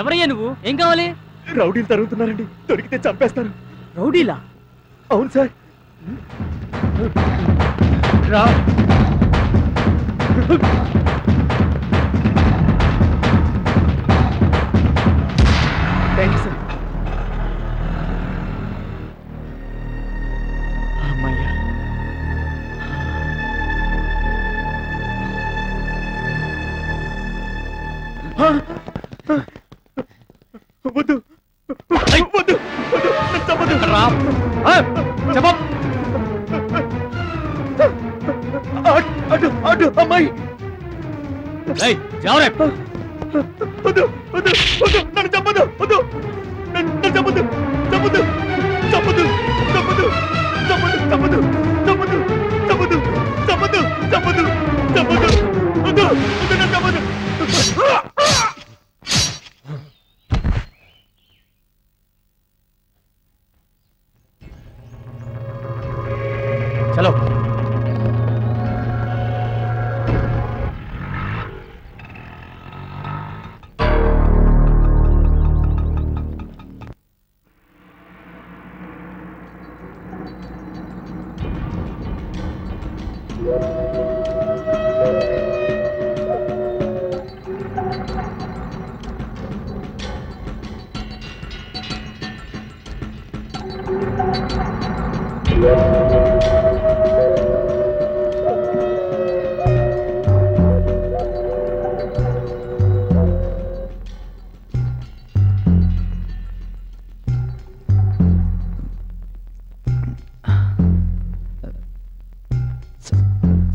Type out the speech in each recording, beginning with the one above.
ఎవరయ్యా నువ్వు? ఏం కావాలి? రౌడీలు తరుగుతున్నారండి, దొరికితే చంపేస్తారు. రౌడీలా? అవును సార్. రా. Thank you sir. అమ్మయ్యా. వద్దు వద్దు వద్దు, చెప్పు. అటు అటు అమ్మాయి. వద్దు వద్దు వద్దు, నన్ను చెప్పదు. వద్దు, నన్ను చెప్పదు. చెప్పదు చెప్పదు చెప్పదు చెప్పదు చెప్పదు చెప్పదు చెప్పదు చెప్పదు చెప్పదు వద్దు వద్దు, నన్ను చెప్పదు. చలో.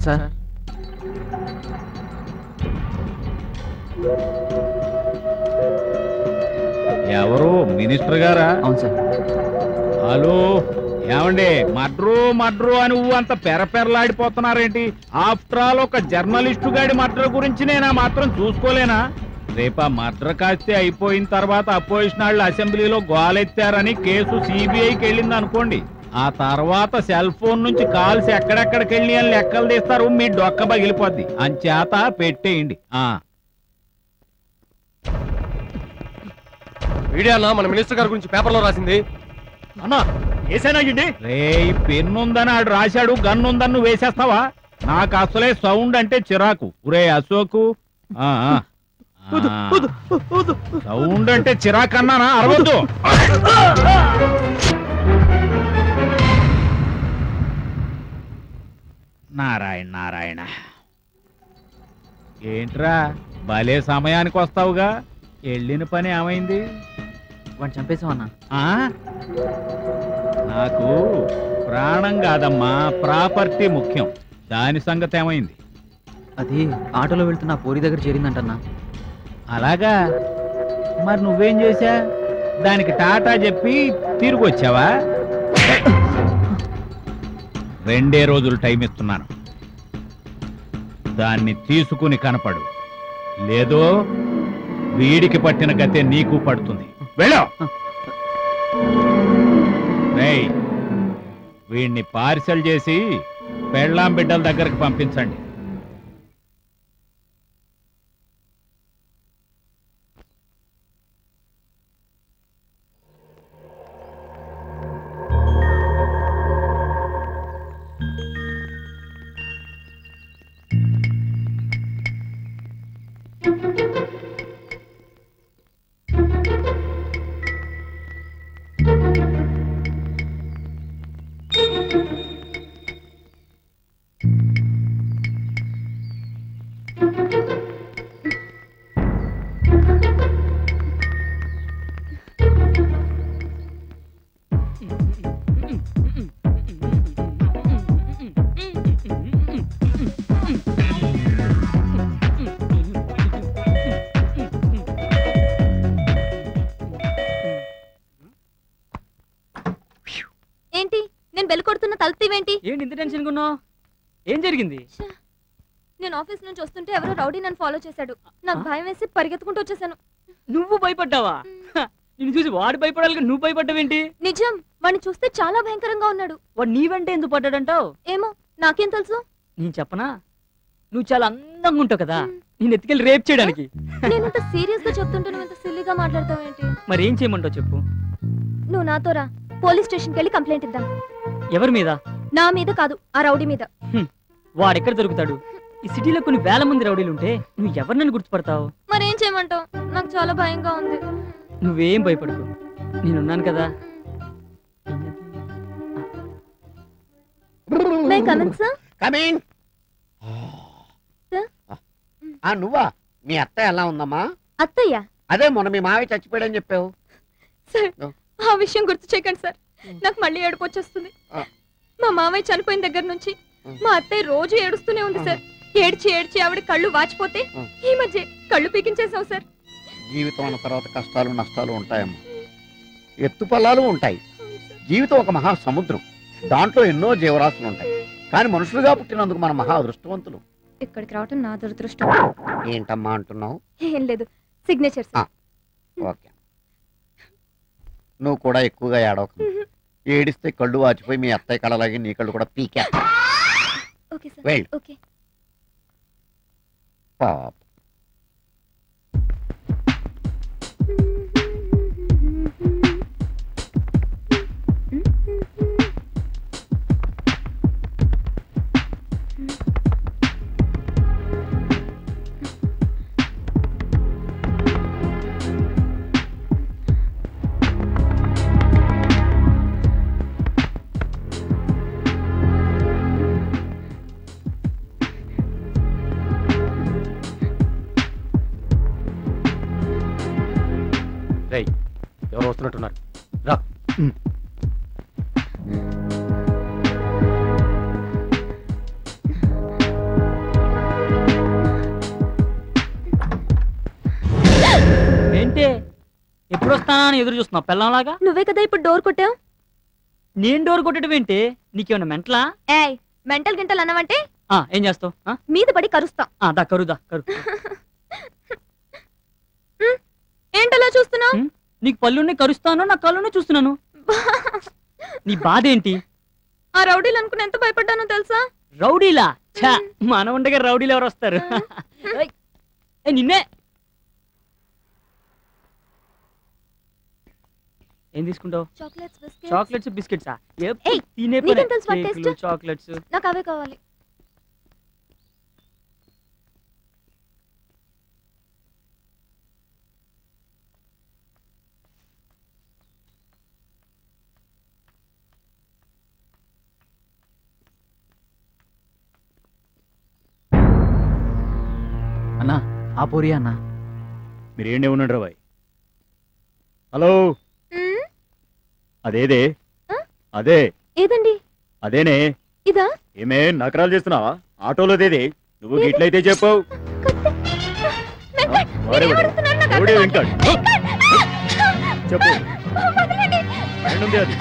సార్, ఎవరు? మినిస్టర్ గారా? అవును సార్. హలో, ఏమండి? మడ్రు మడ్రు అని అంత పెరపెరలాడిపోతున్నారేంటి? ఆఫ్టర్ ఆల్ ఒక జర్నలిస్టు గాడి మడ్ర గురించి నేనా మాత్రం చూసుకోలేనా? రేపా మడ్ర కాస్తే అయిపోయిన తర్వాత అపోజిషన్ వాళ్ళు అసెంబ్లీలో గోలెత్తారని కేసు సిబిఐకి వెళ్ళింది అనుకోండి, ఆ తర్వాత సెల్ ఫోన్ నుంచి కాల్స్ ఎక్కడెక్కడికి వెళ్ళి అని లెక్కలు తీస్తారు, మీ డొక్క పగిలిపోద్ది. అంచేత పెట్టేయండి. వీడియో మన మినిస్టర్ గారి గురించి పేపర్లో రాసింది అన్నా. ఏసైనాయండి రే, పెన్నుందని ఆడు రాశాడు, గన్నుందని నువ్వు వేసేస్తావా? నాకు అసలే సౌండ్ అంటే చిరాకు. ఒరే అశోకు, సౌండ్ అంటే చిరాకు అన్నానా? అరవద్దు. నారాయణ నారాయణ. ఏంట్రా భలే సమయానికి వస్తావుగా? వెళ్ళిన పని ఏమైంది? వాడిని చంపేసామన్నా. నాకు ప్రాణం కాదమ్మా, ప్రాపర్టీ ముఖ్యం. దాని సంగతి ఏమైంది? అది ఆటోలో వెళ్తున్న పోరి దగ్గర చేరిందంటన్నా. అలాగా? మరి నువ్వేం చేశా? దానికి టాటా చెప్పి తిరిగి వచ్చావా? 2 రోజులు టైం ఇస్తున్నాను, దాన్ని తీసుకుని కనపడు. లేదో వీడికి పట్టిన గతే నీకు పడుతుంది. వెళ్ళు. వీడిని పార్సల్ చేసి పెళ్ళాం బిడ్డల దగ్గరకు పంపించండి. బెల్ కొడుతున్న తలుపుతీవేంటి? ఏంటి ఇంత టెన్షన్ ఉన్నావు? ఏం జరిగింది? నేను ఆఫీస్ నుంచి వస్తుంటే ఎవరో రౌడీ నన్ను ఫాలో చేశాడు. నాకు భయం వేసి పరిగెత్తుకుంటూ వచ్చేసాను. నువ్వు భయపడ్డావా? నిన్ను చూసి వాడు భయపడాలి, నువ్వు భయపడ్డావేంటి? నిజం, వాడిని చూస్తే చాలా భయంకరంగా ఉన్నాడు. వాడు నీ వెంట ఎందుకు పడ్డాడంటావు? ఏమో, నాకేం తెలుసు. నేను చెప్పనా, నువ్వు చాలా అందంగా ఉంటావు కదా, నేను ఎత్తుకెళ్ళి రేప్ చేయడానికి. నేను ఇంత సీరియస్ గా చెప్తుంటే నువ్వు ఇంత సిల్లీగా మాట్లాడతావేంటి? మరి ఏం చేయమంటావు చెప్పు. నువ్వు నాతో రా, పోలీస్ స్టేషన్కి వెళ్ళి కంప్లైంట్ ఇద్దాం. ఎవరి మీద? నా మీద కాదు, ఆ రౌడీ మీద. వాడెక్కడ దొరుకుతాడు? ఈ సిటీలో కొన్ని వేల మంది రౌడీలు ఉంటే నువ్వు ఎవరినని గుర్తుపడతావు? మరేం చేయమంటావు? నాకు చాలా భయంగా ఉంది. నువ్వేం భయపడకు, నేనున్నాను కదా. May come in sir? కమిన్. నువ్వా? మీ అత్తయ్య ఎలా ఉందమ్మా? అత్తయ్య? అదే మొన్న మీ మావి చచ్చిపోయాడని చెప్పావు. సార్, ఆ విషయం గుర్తు చేయకండి సార్, నాకు మళ్ళీ ఏడుపు వచ్చేస్తుంది. మా మావయ్య చనిపోయిన దగ్గర నుంచి మా అత్తయ్య రోజు ఏడుస్తూనే ఉంది సార్. ఏడ్చి ఏడ్చి ఆవిడ కళ్ళు వాచిపోతే ఈ మధ్య కళ్ళు పీకించేసావు సార్. జీవితం అన్న తర్వాత కష్టాలు నష్టాలు ఉంటాయమ్మా, ఎత్తుపల్లాలు ఉంటాయి. జీవితం ఒక మహా సముద్రం, దాంట్లో ఎన్నో జీవరాశులు ఉంటాయి. కానీ మనుషులుగా పుట్టినందుకు మన మహా అదృష్టవంతులు. ఇక్కడికి రావటం నా దురదృష్టం. ఏంటమ్మా అంటున్నావు? ఏం లేదు, సిగ్నేచర్. ఓకే, నువ్వు కూడా ఎక్కువగా ఏడవకు. ఏడిస్తే కళ్ళు వాచిపోయి మీ అత్తయ్య కళ్ళలాగే నీ కళ్ళు కూడా పీకా. Okay sir. వెళ్ళు. ఓకే. పాప ఎవరు వస్తున్నట్టున్నారు? రా. ఏంటి ఎప్పుడు వస్తానా అని ఎదురు చూస్తున్నావు పెళ్ళంలాగా? నువ్వే కదా ఇప్పుడు డోర్ కొట్టావు. నేను డోర్ కొట్టడం ఏంటి? నీకేమన్నా మెంటలా? ఏయ్, మెంటల్ గింటల్ అన్నవంటే ఏం చేస్తావు? మీద పడి కరుస్తా. దా కరుదా కరు. ఏంటలా చూస్తున్నావు? నీకు పళ్ళుని కరుస్తాను, నా కళ్ళుని చూస్తున్నాను. నీ బాధ ఏంటి? ఆ రౌడీలు అనుకుని ఎంత భయపడ్డానో తెలుసా? రౌడీలా? ఛా, మన ఉండగా రౌడీలు ఎవరు వస్తారు? నిన్నే. ఏం తీసుకుంటావు? చాక్లెట్స్ బిస్కెట్సా? చాక్లెట్స్ నాకు అవే కావాలి. అన్నా, ఆ పోరి అన్నా. మీరేండే ఉన్నాడు రాబాయ్? హలో, అదేదే అదే ఏదండి? అదేనే. ఇదా? ఏమే నకరాలు చేస్తున్నావా? ఆటోలోదేది? నువ్వు గిట్లయితే చెప్పావు. ఎవడే వెంకట్? చెప్పు, ఏండుంది అది?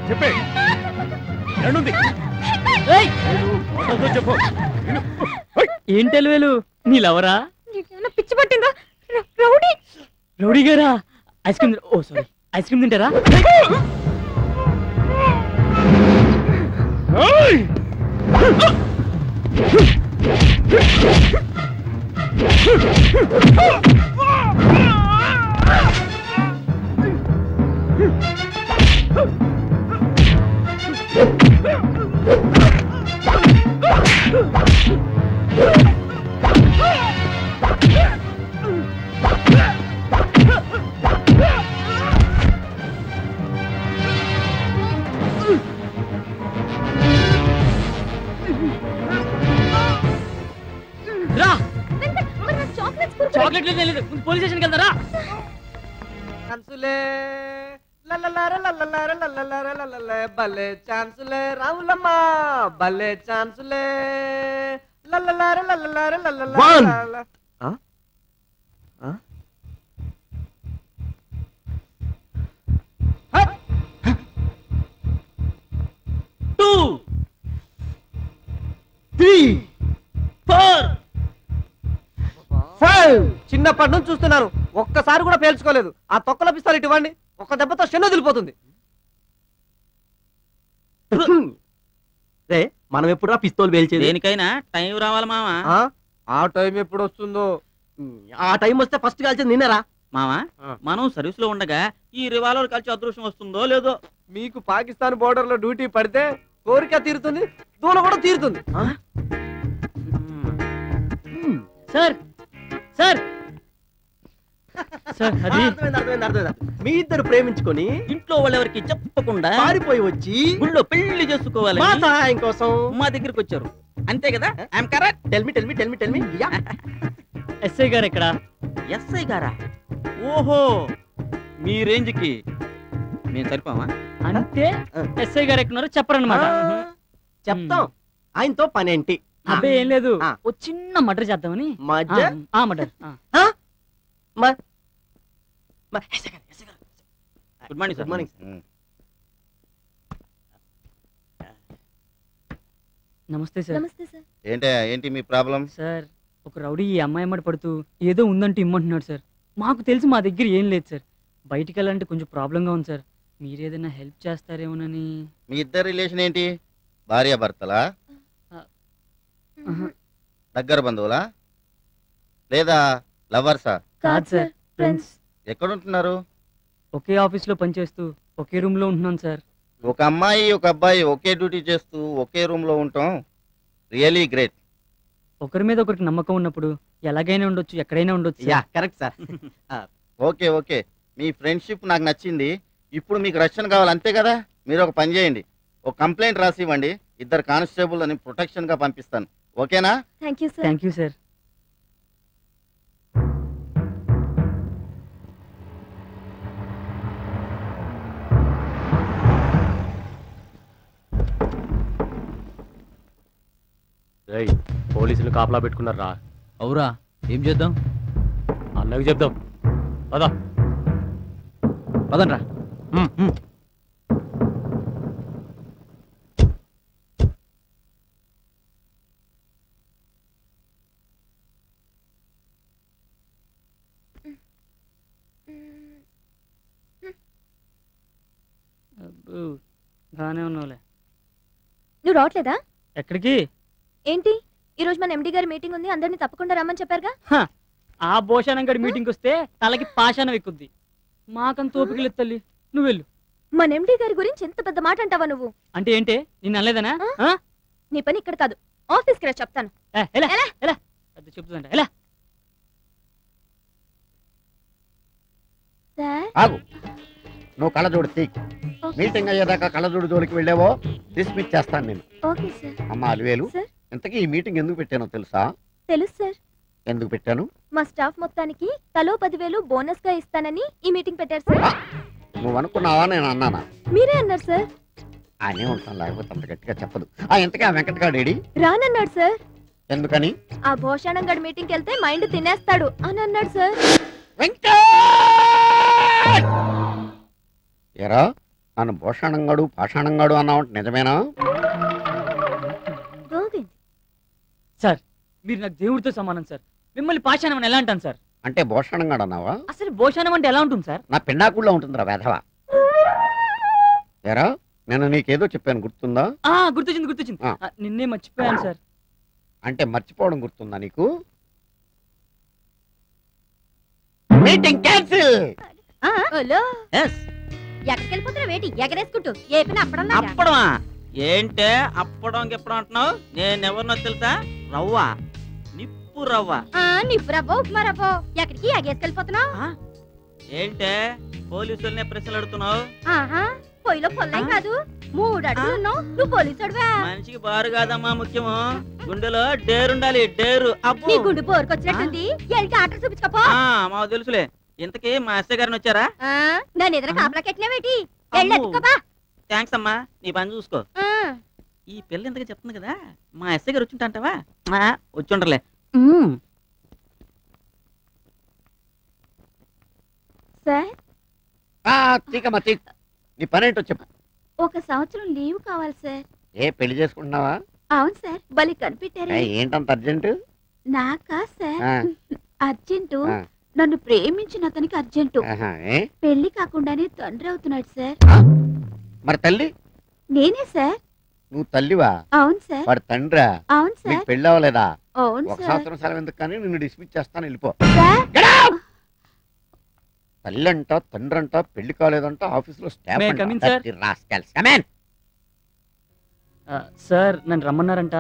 చెప్పే, ఏండుంది? చెప్పు. ఏంటి తెలివేలు? నీలెవరా? పిచ్చి పట్టిందా? రౌడీ. రౌడీ గారా? Ice cream? Oh sorry, ice cream తింటారా? పోలీస్ స్టేషన్కి వెళ్తారా? భలే ఛాన్సులే రావులమ్మ, భలే ఛాన్సులే. చిన్నప్పటి నుంచి చూస్తున్నాను, ఒక్కసారి కూడా పేల్చుకోలేదు. ఆ తొక్కల పిస్తాలు ఇటు ఇవ్వండి, ఒక్క దెబ్బతో షెన్న వదిలిపోతుంది. మనం ఎప్పుడు పిస్తోల్ పేల్చేది? దేనికైనా టైం రావాలి మావా. ఆ టైం ఎప్పుడు వస్తుందో? ఆ టైం వస్తే ఫస్ట్ కాల్చేది నిన్నరా మావా. మనం సర్వీస్ లో ఉండగా ఈ రివాల్వర్ కాల్చి అదృష్టం వస్తుందో లేదో. మీకు పాకిస్తాన్ బోర్డర్ లో డ్యూటీ పడితే కోరిక తీరుతుంది, దూల కూడా తీరుతుంది. సార్ సార్ సార్ అది అర్థమైంది. మీ ఇద్దరు ప్రేమించుకొని ఇంట్లో వాళ్ళెవరికి చెప్పకుండా పారిపోయి వచ్చి గుళ్ళో పెళ్లి చేసుకోవాలి మా సహాయం కోసం మా దగ్గరికి వచ్చారు, అంతే కదా? I'm correct. Tell me. SI గారు ఎక్కడ? ఎస్ఐ గారా? ఓహో, మీ రేంజ్ కి మేము సరిపోమా? అంటే ఎస్ఐ గారు ఎక్కడున్నారో చెప్పరన్నమాట. చెప్తాం. ఆయనతో పనేంటి? అబ్బే ఏం లేదు, ఓ చిన్న మర్డర్ చేద్దామని. మర్డర్. Good morning sir. నమస్తే సార్. నమస్తే సార్. ఏంటి మీ ప్రాబ్లం? సార్, ఒక రౌడీ ఈ అమ్మాయి అమ్మడి పడుతూ ఏదో ఉందంటే ఇమ్మంటున్నాడు సార్. మాకు తెలిసి మా దగ్గర ఏం లేదు సార్. బయటికి వెళ్ళాలంటే కొంచెం ప్రాబ్లంగా ఉంది సార్. మీరేదైనా హెల్ప్ చేస్తారేమోనని. మీ ఇద్దరు రిలేషన్ ఏంటి? భార్య భర్తలా? దగ్గర బంధువులా లేదా లవర్సా? కాదు సార్, ఫ్రెండ్స్. ఎక్కడ ఉంటున్నారు? ఒకే ఆఫీస్ లో పనిచేస్తూ ఒకే రూమ్ లో ఉంటున్నాం సార్. ఒక అమ్మాయి ఒక అబ్బాయి ఒకే డ్యూటీ చేస్తూ ఒకే రూమ్ లో ఉంటాం రియలీ గ్రేట్. ఒకరి మీద ఒకరికి నమ్మకం ఉన్నప్పుడు ఎలాగైనా ఉండొచ్చు, ఎక్కడైనా ఉండొచ్చు. Correct sir. ఓకే, మీ ఫ్రెండ్షిప్ నాకు నచ్చింది. ఇప్పుడు మీకు రక్షణ కావాలి అంతే కదా? మీరు ఒక పని చేయండి, ఒక కంప్లైంట్ రాసి ఇవ్వండి. ఇద్దరు కానిస్టేబుల్ అని ప్రొటెక్షన్ గా పంపిస్తాను. ఓకేనా? Thank you sir. Thank you sir. పోలీసులు కాపలా పెట్టుకున్నారా? అవురా, ఏం చేద్దాం? అన్నకి చెప్దాం, పదా పదండ్రా. బాగానే ఉన్నావులే. నువ్వు రావట్లేదా? ఎక్కడికి? ఏంటి, ఈ రోజు మన ఎండి గారి మీటింగ్ ఉంది, అందరినీ తప్పకుండా రమ్మని చెప్పారుగా. ఆ భోషానం గడి మీటింగ్ వస్తే తలకి పాషాణం ఎక్కుద్ది. మాకంత ఓపిక లేదు తల్లి, నువ్వు వెళ్ళు. మన ఎండి గారి గురించి ఎంత పెద్ద మాట అంటావా నువ్వు? అంటే ఏంటి, నిన్ను అనలేదనా? నీ పని ఇక్కడ కాదు, ఆఫీస్కి రా చెప్తాను. చెప్తుందంట ఎలా? ఆగు, నువ్వు కళ్ళజోడు తీక్. మీటింగ్ అయ్యేదాకా కళ్ళజోడు జోలికి వెళ్ళావో డిస్మిస్ చేస్తాను నేను. Okay sir. అమ్మా అలివేలు, ఇంతకీ ఈ మీటింగ్ ఎందుకు పెట్టానో తెలుసా? తెలుసు సార్. ఎందుకు పెట్టాను? మా స్టాఫ్ మొత్తానికి తలో 10,000 బోనస్ గా ఇస్తానని ఈ మీటింగ్ పెట్టారు సార్. నువ్వు అనుకున్నావా, నేను అన్నానా? మీరే అన్నారు సార్. ఆయనే ఉంటాను, లేకపోతే అంత గట్టిగా చెప్పదు. ఇంతకీ ఆ వెంకటగాడేడి? రానన్నాడు సార్. ఎందుకని? ఆ భోషాణం గడి మీటింగ్కి వెళ్తే మైండ్ తినేస్తాడు అని అన్నాడు సార్. ఎరా, నన్ను భూషణంగాడు పాషాణంగాడు అన్నావంటే నిజమేనా? సార్, మీరు నాకు దేవుడితో సమానం సార్. మిమ్మల్ని పాషాణం అని ఎలా అంటాను సార్? అంటే భూషణంగాడు అన్నావా? అసలు భోషాణం అంటే ఎలా ఉంటుంది సార్? నా పిన్నాకుల్లో ఉంటుందిరా వేధవా. ఎరా, నేను నీకేదో చెప్పాను, గుర్తుందా? గుర్తొచ్చింది. నిన్నే మర్చిపోయాను సార్. అంటే మర్చిపోవడం గుర్తుందా నీకు? Meeting cancel. ఎక్కడికి వెళ్ళిపోతున్నా వేటి ఎగరేసుకుంటూ ఏ పని అప్పడమా? ఏంటే అప్పడం గిప్పడం అంటున్నావు? నేనెవరినో తెలుసా? రవ్వ, నిప్పు రవ్వ. నిప్పు రవ్వ, ఉప్మా రవ్వ. ఎక్కడికి ఎగేసుకెళ్ళిపోతున్నావు? ఏంటే పోలీసులనే ప్రశ్నలు అడుగుతున్నావు? పొయ్యిలో పొల్లే కాదు, 3 అడుగులు ఉన్నావు, నువ్వు పోలీసుడువా? మనిషికి బారు కాదమ్మా ముఖ్యము, గుండెలో డేరుండాలి, డేరు. నీ గుండు బోరుకొచ్చినట్టుంది, ఎల్కి ఆట చూపించుకోపో. మాకు తెలుసులే. ఇంతకీ మా ఎస్ఐ గారిని వచ్చారా? దాని ఎదురు కాపలా కెట్టినావేటి? థ్యాంక్స్ అమ్మా, నీ పని చూసుకో. ఈ పిల్ల ఇంతగా చెప్తుంది కదా, మా ఎస్ఐ గారు వచ్చుంటాంటావా? వచ్చుండర్లే. నీ పనేంటో చెప్పు. 1 సంవత్సరం లీవ్ కావాలి సార్. ఏ పెళ్లి చేసుకుంటున్నావా? అవును సార్, బలి కనిపెట్టారు. ఏంటంత అర్జెంట్? నాకా సార్? అర్జెంటు నన్ను ప్రేమించిన అతనికి అర్జెంటు పెళ్లి కాకుండానే తండ్రి అవుతున్నాడు సార్. మరి తల్లి నేనే సార్. నువ్వు తల్లివా? అవును సార్. వాడు తండ్రా? అవును సార్. నీకు పెళ్ళి అవ్వలేదా? అవును ఒక సార్. సంవత్సరం సెలవు ఎందుకు కానీ నిన్ను డిస్మిస్ చేస్తాను, వెళ్ళిపో. తల్లి అంట, తండ్రి అంట, పెళ్లి కాలేదంట, ఆఫీస్ లో సార్ నన్ను రమ్మన్నారంట.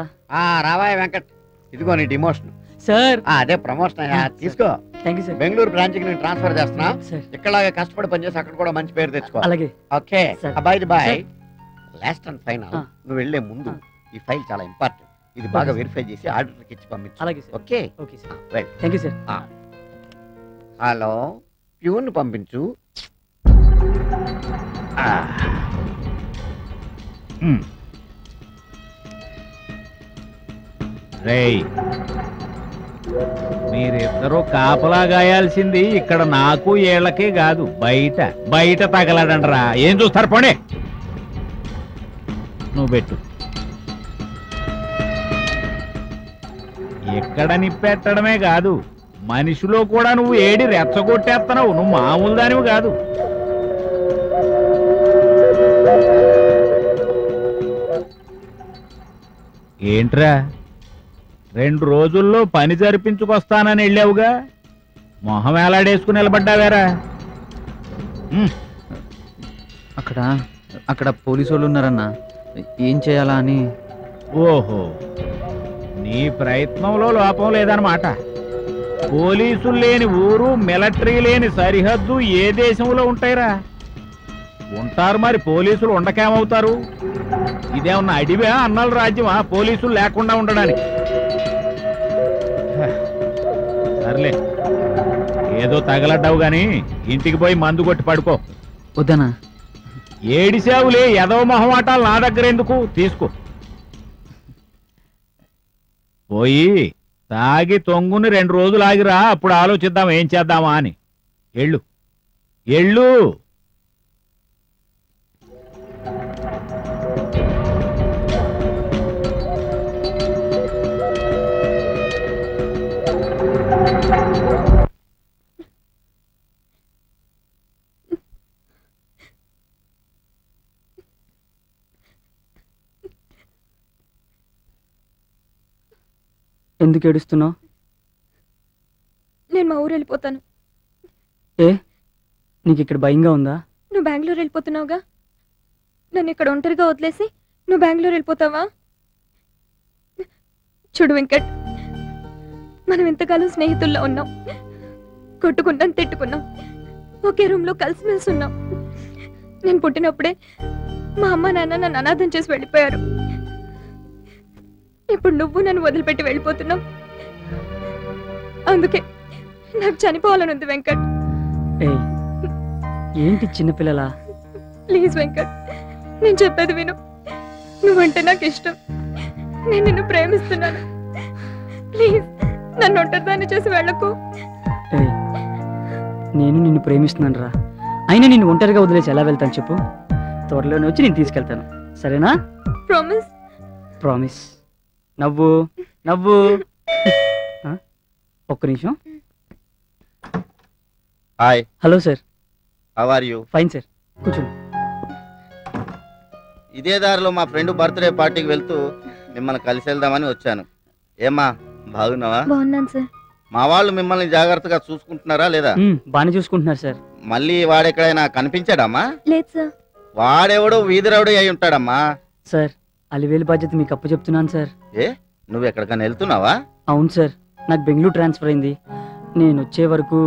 రావాయ్ వెంకట్, ఇదిగో నీ డిమోషన్. సార్ అదే ప్రమోషన్ తీసుకో. Thank you sir. Bengaluru branch కి నేను ట్రాన్స్ఫర్ చేస్తున్నా. ఇక్కడలాగే కష్టపడి పనిచేసి అక్కడ కూడా మంచి పేరు తెచ్చుకో. అలాగే. Okay bye. Bye. Last and final, నువ్వు వెళ్లే ముందు ఈ ఫైల్ చాలా ఇంపార్టెంట్, ఇది బాగా వెరిఫై చేసి ఆర్డర్కి ఇచ్చి పంపించు. అలాగే sir. Okay okay sir. Thank you sir. Hello, peon పంపించు. రేయ్, మీరిద్దరూ కాపలా గాయాల్సింది ఇక్కడ నాకు ఏళ్ళకే కాదు, బయట బయట తగలడండ్రా. ఏం చూస్తారు పోనీ. నువ్వు పెట్టు. ఎక్కడ నిప్పెట్టడమే కాదు, మనిషిలో కూడా నువ్వు ఏడి రెచ్చగొట్టేస్తున్నావు. నువ్వు మామూలు దానివి కాదు. ఏంట్రా, 2 రోజుల్లో పని జరిపించుకొస్తానని వెళ్ళావుగా, మొహం వేలాడేసుకుని నిలబడ్డావేరా? అక్కడ పోలీసు వాళ్ళు ఉన్నారన్నా, ఏం చేయాలా అని. ఓహో, నీ ప్రయత్నంలో లోపం లేదన్నమాట. పోలీసులు లేని ఊరు, మిలిటరీ లేని సరిహద్దు ఏ దేశంలో ఉంటాయిరా? ఉంటారు, మరి పోలీసులు ఉండకేమవుతారు? ఇదేమన్నా అడివా, అన్నల రాజ్యమా పోలీసులు లేకుండా ఉండడానికి? సర్లే, ఏదో తగలడ్డావు గాని ఇంటికి పోయి మందు కొట్టి పడుకో. వద్దనా? ఏడిసావులే, ఎదవ మొహమాటాలు నా దగ్గర ఎందుకు, తీసుకో. పోయి తాగి తొంగుని 2 రోజులు ఆగిరా, అప్పుడు ఆలోచిద్దాం ఏం చేద్దామా అని. ఎళ్ళు ఎళ్ళు. ఎందుకు ఏడుస్తున్నావు? నేను మా ఊరు వెళ్ళిపోతాను. ఏ, నీకు ఇక్కడ భయంగా ఉందా? నువ్వు బెంగళూరు వెళ్ళిపోతున్నావుగా, నన్ను ఇక్కడ ఒంటరిగా వదిలేసి నువ్వు బెంగళూరు వెళ్ళిపోతావా? చూడు వెంకట్, మనం ఇంతకాలం స్నేహితుల్లో ఉన్నాం, కొట్టుకున్నాం, తిట్టుకున్నాం, ఒకే రూమ్లో కలిసిమెలిసి ఉన్నాం. నేను పుట్టినప్పుడే మా అమ్మ నాన్న నన్ను అనాథం చేసి వెళ్ళిపోయారు. ఇప్పుడు నువ్వు నన్ను వదిలిపెట్టి వెళ్ళిపోతున్నావు. అందుకే నాకు చనిపోవాలని ఉంది వెంకట్. ఏంటి చిన్నపిల్లలా? ప్లీజ్ వెంకట్, నేను చెప్పేది విను. నువ్వంటే నాకు ఇష్టం, నేను నిన్ను ప్రేమిస్తున్నాను. ప్లీజ్ నన్ను ఒంటరిదాన్ని చేసి వెళ్ళకు. నేను నిన్ను ప్రేమిస్తున్నాను రా, అయినా నిన్ను ఒంటరిగా వదిలేసి ఎలా వెళ్తాను చెప్పు? త్వరలోనే వచ్చి నేను తీసుకెళ్తాను, సరేనా? ప్రామిస్? ప్రామిస్. నవ్వు నవ్వు. ఒక్క నిమిషం. Hi. Hello sir. How are you? Fine sir, కూర్చోండి. ఇదే దారిలో మా ఫ్రెండ్ బర్త్డే పార్టీకి వెళ్తూ మిమ్మల్ని కలిసి వెళ్దామని వచ్చాను. ఏమ్మా, బాగున్నావా? బాగున్నాను సార్. మా వాళ్ళు మిమ్మల్ని జాగ్రత్తగా చూసుకుంటున్నారా లేదా? బాగానే చూసుకుంటున్నారు సార్. మళ్ళీ వాడెక్కడైనా కనిపించాడమ్మా? లేదు సార్. వాడెవడో వీధిరవుడు అయి ఉంటాడమ్మా. సార్, అలివేలు బాధ్యత మీకు అప్పు చెప్తున్నాను సార్. ఏ, నువ్వు ఎక్కడికైనా వెళ్తున్నావా? అవును సార్, నాకు బెంగళూరు ట్రాన్స్ఫర్ అయింది. నేను వచ్చే వరకు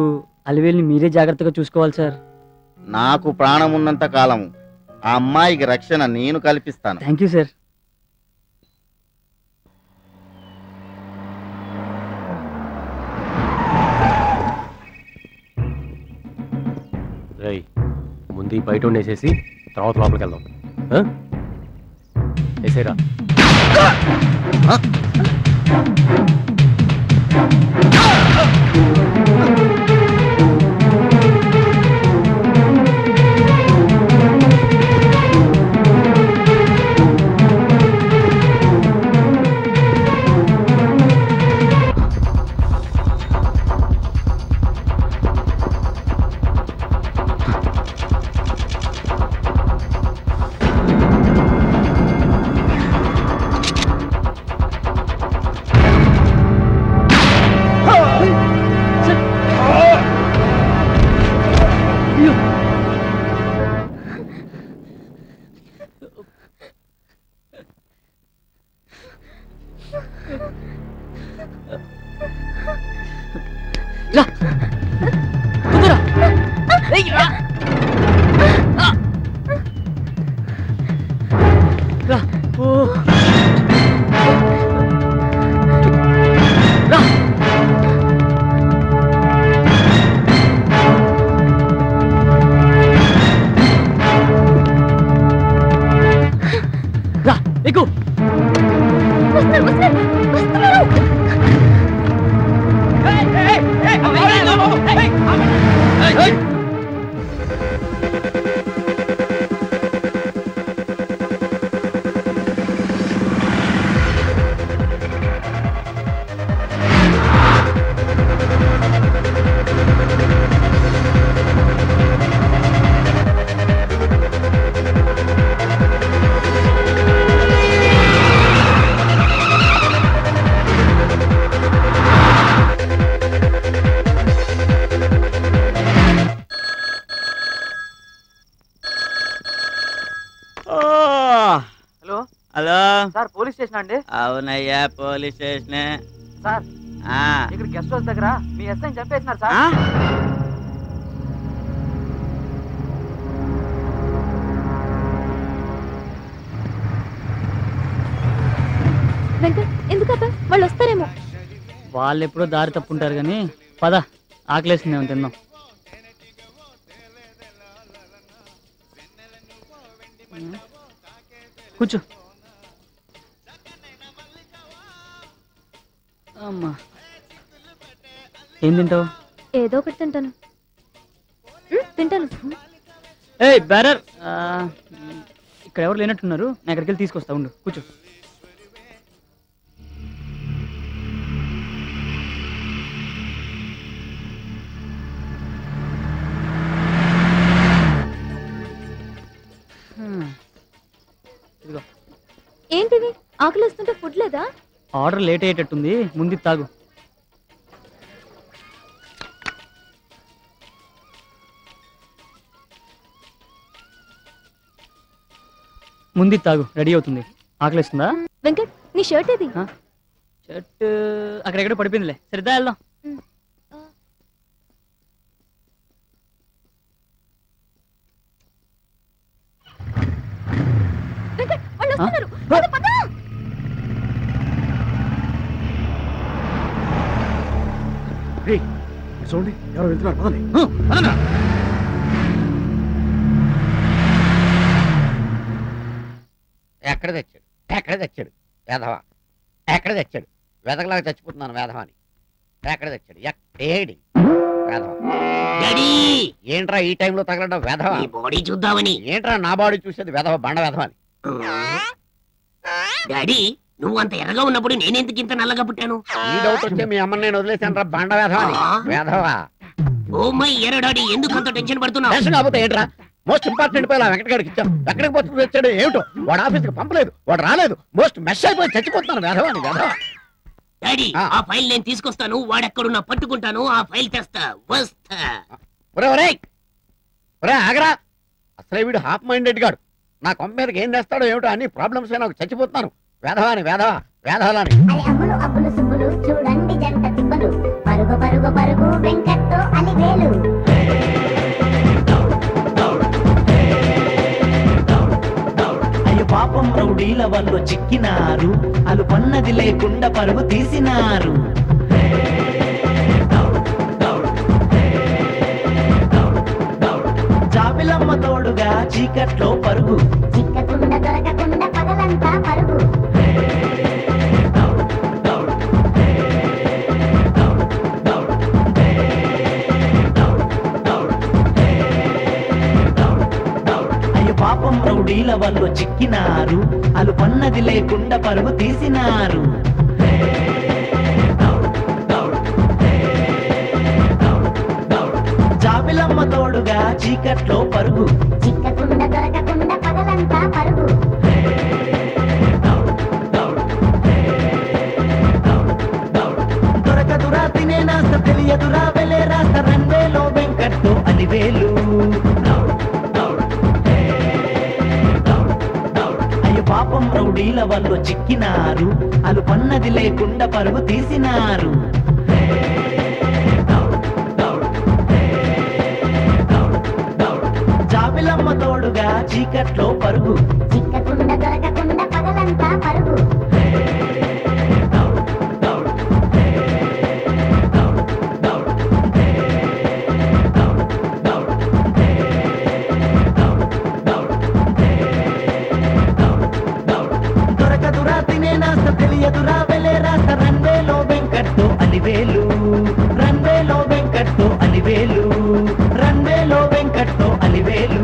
అలివేలుని మీరే జాగ్రత్తగా చూసుకోవాలి సార్. నాకు ప్రాణం ఉన్నంత కాలం ఆ అమ్మాయికి రక్షణ నేను కల్పిస్తాను. Thank you sir. ముందు బయట ఉండేసేసి తర్వాత లోపలికి వెళ్దాం. వేసేరా. హలో సార్ పోలీస్ స్టేషన్ అండి? అవునయ్యా పోలీస్ స్టేషనే సార్ ఇక్కడ గెస్ట్ హౌస్ దగ్గర మీ ఎస్ఐ చంపేసినారు సార్. వెంకట్ ఎందుకబ్బా వాళ్ళు వస్తారేమో. వాళ్ళు ఎప్పుడో దారి తప్పుంటారు కానీ పద ఆకలేసింది ఏమో తిందాం. కూర్చో. అమ్మా ఏం తింటావు? ఏదో ఒకటి తింటాను. తింటాను. ఏయ్ బేరర్, ఇక్కడ ఎవరు లేనట్టున్నారు, నేను అక్కడికి వెళ్ళి తీసుకొస్తా. ఉండు కూర్చో. ఏంటిది ఆకలిస్తుంటే ఫుడ్ లేదా? ఆర్డర్ లేట్ అయ్యేటట్టుంది, ముందు తాగు. ముందు తాగు, రెడీ అవుతుంది. ఆకలిస్తుందా? వెంకట్ నీ షర్ట్ ఏది? షర్ట్ అక్కడెక్కడ పడిపోయిందిలే. సరిదా వెళ్దాం. వెంకట్ వాళ్ళు వస్తున్నారు. పద పద. చూడండి ఎవరు వెళ్తున్నారు. పదండి. ఎక్కడ తెచ్చాడు వేధవా? ఎక్కడ తెచ్చాడు? వెదకలాగా చచ్చిపోతున్నాను వేధవాని. ఎక్కడ తెచ్చాడు? ఏడి వేధవా? ఏంట్రా ఈ టైంలో తగలడం వేధవా? బాడీ చూద్దామని. ఏంట్రా నా బాడీ చూసేది వేధవ బండ వేధవాని? డాడీ నువ్వు అంత ఎర్రగా ఉన్నప్పుడు నేనెందుకు ఇంత నల్లగా పుట్టాను? ఈ డౌట్ వచ్చే మీ అమ్మని నేను వదిలేసాను రా బండ వేధవాని. వేధవా? ఓ మై ఎర్ర డాడీ ఎందుకు అంత టెన్షన్ పడుతున్నావు? టెన్షన్ కాకపోతే ఏంట్రా? మోస్ట్ ఇంపార్టెంట్ పోయి వెంకటగాడికి ఇచ్చాం. ఎక్కడికి పోతు తెచ్చాడు ఏమిటో? వాడు ఆఫీస్కి పంపలేదు, వాడు రాలేదు. మోస్ట్ మెస్ అయిపోయి చచ్చిపోతున్నాను వేధవాని. వేధవా డాడీ ఆ ఫైల్ నేను తీసుకొస్తాను. వాడెక్కడున్నా పట్టుకుంటాను. ఆ ఫైల్ తెస్తా వస్తా. ఆగరా. అసలే వీడు హాఫ్ మైండెడ్ గాడు. నా కొమ్మ మీదకి ఏం చేస్తాడో ఏమిటో అన్ని ప్రాబ్లమ్స్ నాకు చచ్చిపోతున్నాను. వేధవాని వేధవాలని. చూడండి జంట తిప్పలు పరుగు పరుగు పరుగు వెంకట్తో అలివేలు. అయ్యో పాపం రౌడీల వాళ్ళు చిక్కినారు. అలు పన్నది లేకుండా పరుగు తీసినారు. జాబిలమ్మ తోడుగా చీకట్లో పరుగు. చిక్కకుండా దొరకకుండా పగలంతా పరుగు. అయ్యో పాపం రౌడీల వాళ్ళు చిక్కినారు. అలు పన్నది లేకుండా పరుగు తీసినారు. జాబిలమ్మ తోడుగా చీకట్లో పరుగు. చిక్కకుండా దొరకకుండా పగలంతా పరుగు. దొరకదురా తినే నాస్త తెలియదురా వెలే రాస్త రంగేలో వెంకట్తో అలివేలు. అయ్యో పాపం రౌడీల వాళ్ళు చిక్కినారు. అలు పన్నది లేకుండా పరుగు తీసినారు. జాబిలమ్మ తోడుగా చీకట్లో పరుగు. చిక్కకుండా దొరకకుండా పగలంతా పరుగు. దొరకదురా తినే నాస్త తెలియదురా వెలే రాస్త రంగేలో వెంకట్తో అలివేలు. రంగేలో వెంకట్తో అలివేలు. రంగేలో వెంకట్తో అలివేలు.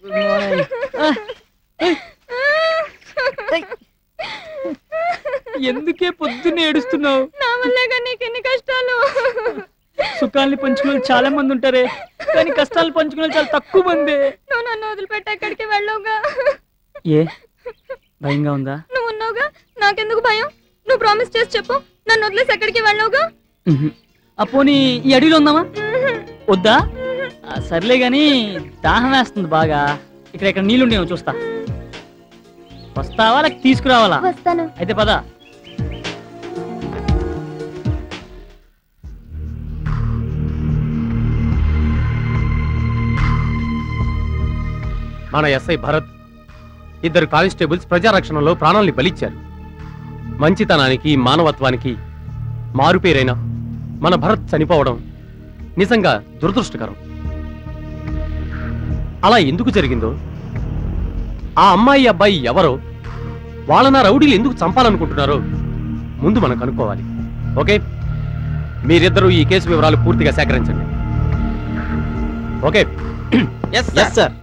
Good morning. ఎందుకే పొద్దున్నే ఏడుస్తున్నావు? నా వల్లేగా నీకు ఎన్ని కష్టాలు. సుఖాల్ని పంచుకునే చాలా మంది ఉంటారే, కానీ కష్టాలు పంచుకునే చాలా తక్కువ మంది. నువ్వు నన్ను వదిలిపెట్టి ఎక్కడికి వెళ్ళవుగా. ఏ భయంగా ఉందా? నువ్వు ఉన్నావుగా, నాకెందుకు భయం? నువ్వు ప్రామిస్ చేసి చెప్పు, నన్ను వదిలేసి ఎక్కడికి వెళ్ళవుగా. అపోని ఈ అడవిలో ఉందామా? వద్దా? సర్లే గాని దాహం వేస్తుంది బాగా. ఇక్కడ నీళ్ళుండేమో చూస్తా. వస్తావా లేక తీసుకురావాలా? వస్తాను. అయితే పద. మన ఎస్ఐ భరత్, ఇద్దరు కానిస్టేబుల్స్ ప్రజారక్షణలో ప్రాణాల్ని బలిచ్చారు. మంచితనానికి మానవత్వానికి మారుపేరైన మన భరత్ చనిపోవడం నిజంగా దురదృష్టకరం. అలా ఎందుకు జరిగిందో, ఆ అమ్మాయి అబ్బాయి ఎవరో, వాళ్ళ రౌడీలు ఎందుకు చంపాలనుకుంటున్నారో ముందు మనం కనుక్కోవాలి. ఓకే, మీరిద్దరూ ఈ కేసు వివరాలు పూర్తిగా సేకరించండి. ఓకే? Yes sir.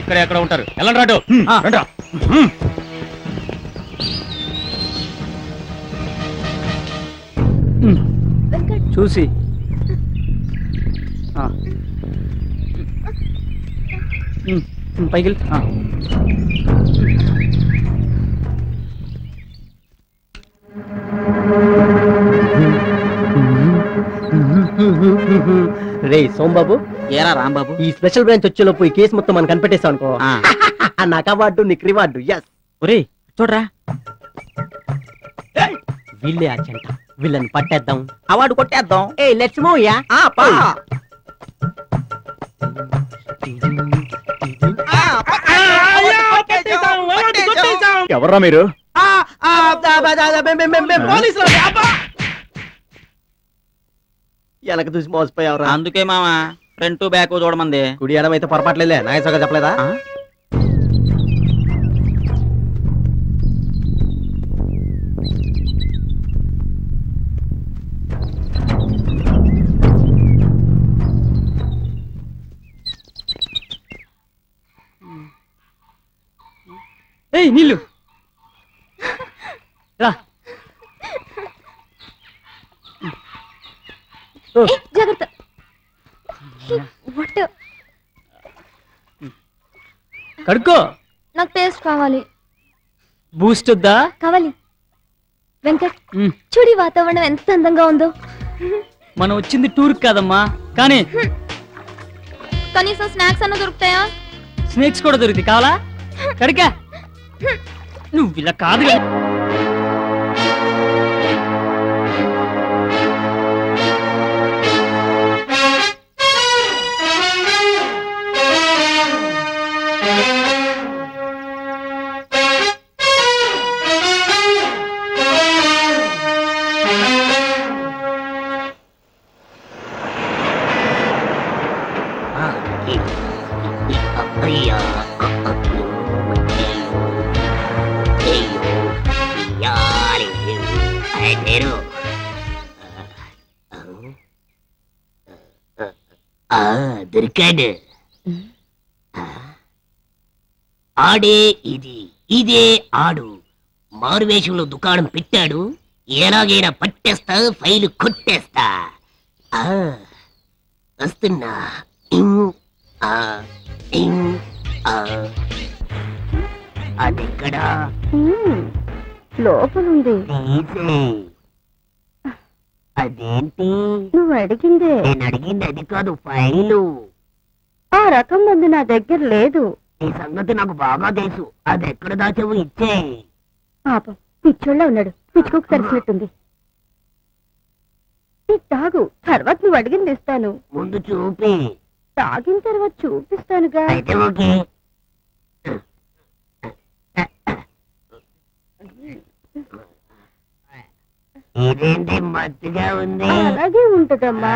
ఇక్కడ ఎక్కడ ఉంటారు? వెళ్ళండి రాటు. చూసి పైకి రే సోంబాబు, ఏరా రాంబాబు, ఈ స్పెషల్ బ్రాంచ్ వచ్చేలోపు ఈ కేసు మొత్తం మనం కనిపెట్టేస్తాం అనుకో. నాకు అవార్డు, నీకు రివార్డు. ఎస్. ఒరే చూడరా, వీళ్ళే అర్జెంట్, వీళ్ళని పట్టేద్దాం, అవార్డు కొట్టేద్దాం. ఏ లెట్స్ మూవ్ యా. ఎవర్రా మీరు? వెనక చూసి మోసపోయావరా. అందుకే మామా ఫ్రంట్ బ్యాక్ చూడమంది. కుడి ఎడమైతే పొరపాట్లేదే, నాగేశ్వరగా చెప్పలేదా? ఏయ్ నీళ్ళు రా. జాగ్రత్త. కడుక్కో. నాకు పేస్ట్ కావాలి. బూస్ట్ వద్దా? కావాలి. వెంకట్ చూడి వాతావరణం ఎంత అందంగా ఉందో. మనం వచ్చింది టూర్ కాదమ్మా, కానీ కనీసం స్నాక్స్ అన్న దొరుకుతాయా? స్నేక్స్ కూడా దొరుకుతాయి. కావాలా? కడికా. నువ్వు ఇలా కాదు. దొరికాడు. ఆడే ఇది, ఇదే ఆడు. మారువేషంలో దుకాణం పెట్టాడు. ఎలాగైనా పట్టేస్తా, ఫైలు కొట్టేస్తా. వస్తున్నా. అదెక్కడా? లోపలుంది. అదేంటి? నువ్వు అడిగిందే. నేను అడిగింది అది కాదు, ఫైలు. ఆ రకం మందు నా దగ్గర లేదు. ఈ సంగతి నాకు బాగా తెలుసు. అది ఎక్కడ దాచావు ఇచ్చే. పాపం పిచ్చోళ్ళ ఉన్నాడు. పిచ్చుకోకు తరిచినట్టుంది. తాగు, తర్వాత నువ్వు అడిగింది ఇస్తాను. ముందు చూపి. తాగిన తర్వాత చూపిస్తానుగా. అయితే ఓకే. ఇదేంటి మత్తుగా ఉంది? అలాగే ఉంటదమ్మా.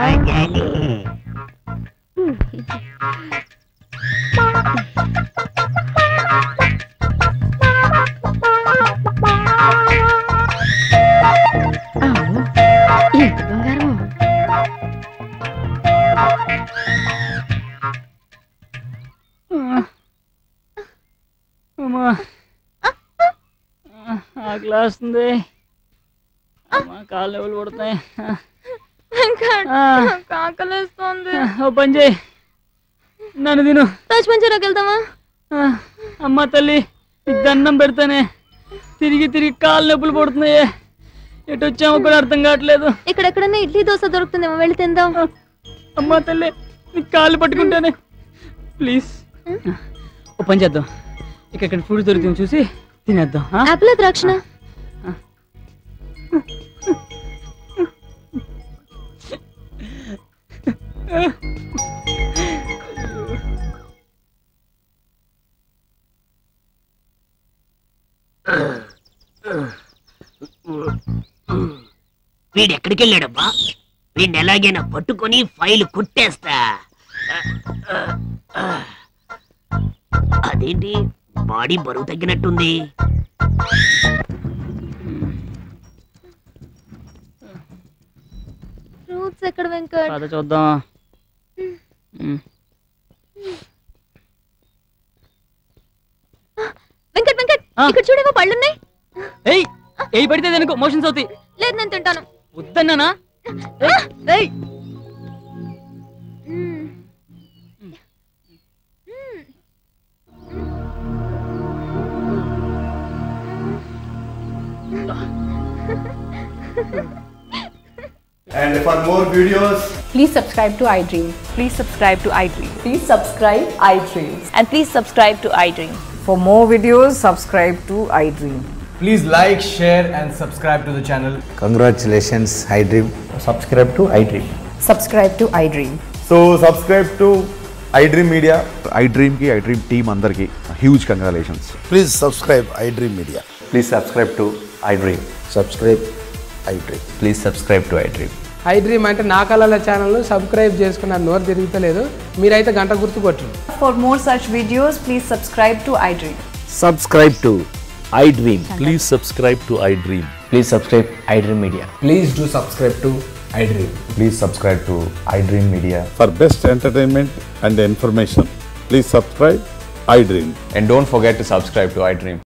ఎంత బంగారం. ఆకలేస్తుంది. కాళ్ళు ఎవరు పడుతున్నాయి. కాకలేస్తోంది. ఓ పని చేయి, నన్ను తిను. రాజమంజరాకి వెళ్దామా? అమ్మ తల్లి, దండం పెడతానే. తిరిగి తిరిగి కాళ్ళు నొప్పులు పడుతున్నాయి. ఎటు వచ్చామో కూడా అర్థం కావట్లేదు. ఇక్కడెక్కడన్నా ఇడ్లీ దోశ దొరుకుతుందేమో, వెళ్ళి తిందాం. అమ్మ తల్లి, నీ కాళ్ళు పట్టుకుంటానే ప్లీజ్. ఓ పని చేద్దాం, ఇక్కడ ఫుడ్ దొరుకుతుంది చూసి తినేద్దాం. ఆపిల్ ద్రాక్షణ? వీడెక్కడికి వెళ్ళాడబ్బా? వీడిని ఎలాగైనా పట్టుకొని ఫైల్ కుట్టేస్తా. అదేంటి బాడీ బరువు తగ్గినట్టుంది? ఫ్రూట్స్ ఎక్కడ వెంకట్? పద చూద్దాం. వెంకట్ వెంకట్, ఇక్కడ చూడేవో పళ్ళున్నాయి. ఏయ్, ఏయ్ పడితే అనుకో మోషన్స్ అవుతాయి. లేదు, నేను తింటాను. వద్దన్నానా? ఏయ్ And for more videos, please subscribe to iDream. Please subscribe to iDream. Please subscribe iDream. And please subscribe to iDream. For more videos, subscribe to iDream. please like, share and subscribe to the channel. Congratulations, iDream. Subscribe to iDream. Subscribe to iDream. So subscribe to iDream Media. iDream ki iDream team andarki huge congratulations. Please subscribe iDream Media. Please subscribe to iDream. Subscribe iDream. Please subscribe to iDream. iDream అంటే నా కళల channel subscribe చేసుకున్న నోరు తిరుగుతలేదు. మీరైతే గంట గుర్తు కొట్టండి. For more such videos, please subscribe to iDream. Subscribe to iDream. Please subscribe to iDream. Please subscribe iDream Media. Please do subscribe to iDream. Please subscribe to iDream Media. For best entertainment and information, please subscribe iDream. And don't forget to subscribe to iDream.